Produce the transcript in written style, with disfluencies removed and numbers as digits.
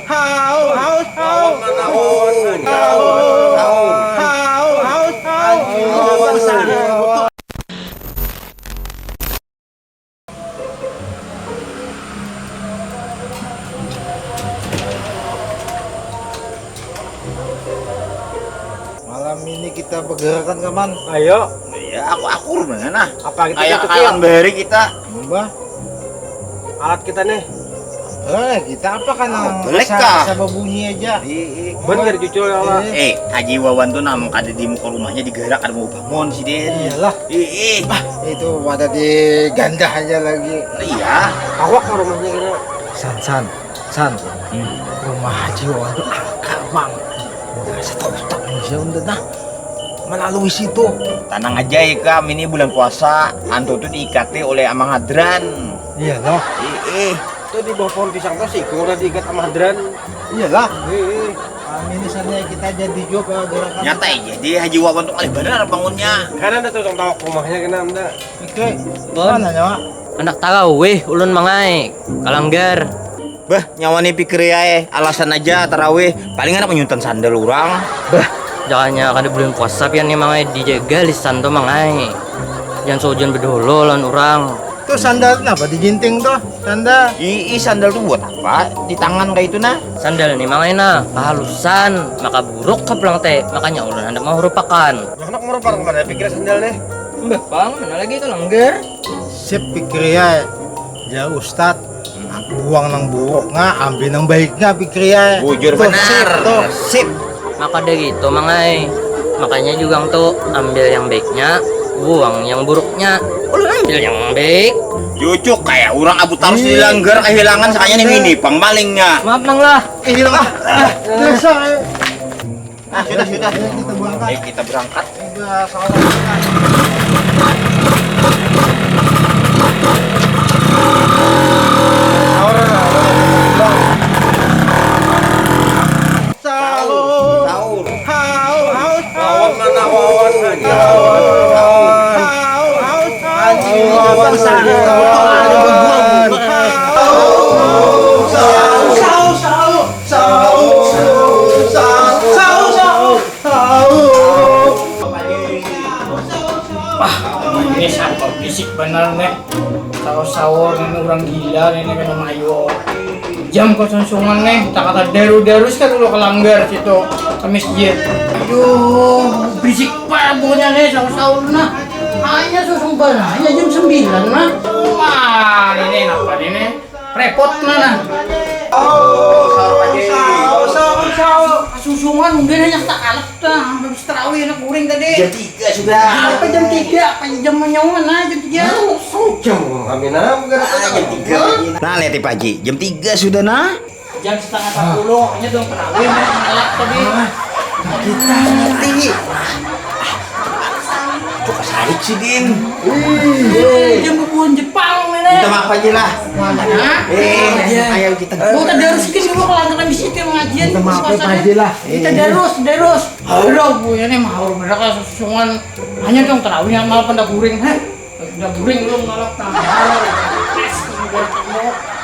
Malam ini kita bergerakan kaman. Ayo. Ya aku mana? Apa kita Kayak tutup ya? alam beri kita. Mbah, Alat kita nih. kita apa kan belek kah? sama bunyi aja. Bener jujur ya Allah. Haji Wawan tuh namun kada di muka rumahnya digerak ada mau bangun si Den. Iyalah, itu pada digandah aja lagi. Iya. Awak ke rumahnya kira. San. Rumah Haji Wawan tuh angker bang. Satu otak manusia udah nah. Melalui situ. Tenang aja ya Kam, ini bulan puasa. Hantu tuh diikati oleh Amang Hadran. Iyalah. Itu di bawah pohon pisang tuh sih, udah diikat sama hadran. Iyalah. Ini saatnya kita jadi juga gerakan. Nyata ya, jadi Haji Wawan tuh kali benar bangunnya. Karena ada tukang tahu rumahnya kena anda. Oke. Mana nyawa? Anak tarawih ulun mangai kalanggar. Bah, nyawa nih pikir ya, alasan aja tarawih. Paling ada penyuntan sandal orang. Bah, jangannya kan bulan puasa pian nih mangai dijaga lisan tuh mangai. Jangan sojan bedolo lan orang. Tuh sandal kenapa dijinting tuh? Sandal. Sandal tuh buat apa? Di tangan kayak itu nah. Sandal nih mangai nah kehalusan maka buruk kepelang teh makanya ulun anda mau rupakan. Anak merupakan kemana pikir sandal deh. Mbah pang mana lagi kalanggar. Sip pikir ya Ustad. Buang nang buruk nga, ambil nang baik nga pikir ya. Bujur Tuh, benar. tuh. Sip. Maka deh gitu mangai. Makanya juga tuh ambil yang baiknya, buang yang buruknya. Ulun ambil yang baik. Cucuk kayak orang abu tarus dilanggar kehilangan sakanya nih mini pangmalingnya. Maaf nang lah. Hilang ah. Biasa. Sudah. Kita berangkat. Ayo kita berangkat. Udah salah. Ini sampai fisik benar nih. Sahur-sahur ini orang gila ini kan mayo. Jam konsumsian nih, tak kata darus kan dulu kelanggar situ ke masjid. Aduh, berisik pak pokoknya nih sahur-sahur nah. Hanya susumpan, hanya jam 9 nah. Wah, ini apa ini? Repot nah. Sahur. Susungan mungkin hanya tak kalah dah. Habis terawih anak kuring tadi. Jam 3 sudah. Apa jam 3? Apa jam menyawan nah jam 3? Jam kami nah Jam 3. Nah, lihat Pak Haji, jam 3 sudah nah. Jam setengah 10 hanya dong terawih malah tadi. Kita ngerti. Cuk sarik sih Din. Jam bubuhan Jepang ini. Kita maaf aja lah. Mana? Ayo kita. Kita darus ke dulu kelantaran di situ pengajian. Kita maaf aja lah. Kita darus. Halo bu, ini mahal mereka susungan hanya dong terawih yang malah pada guring. Udah guring belum malah tambah. Es kemudian kamu.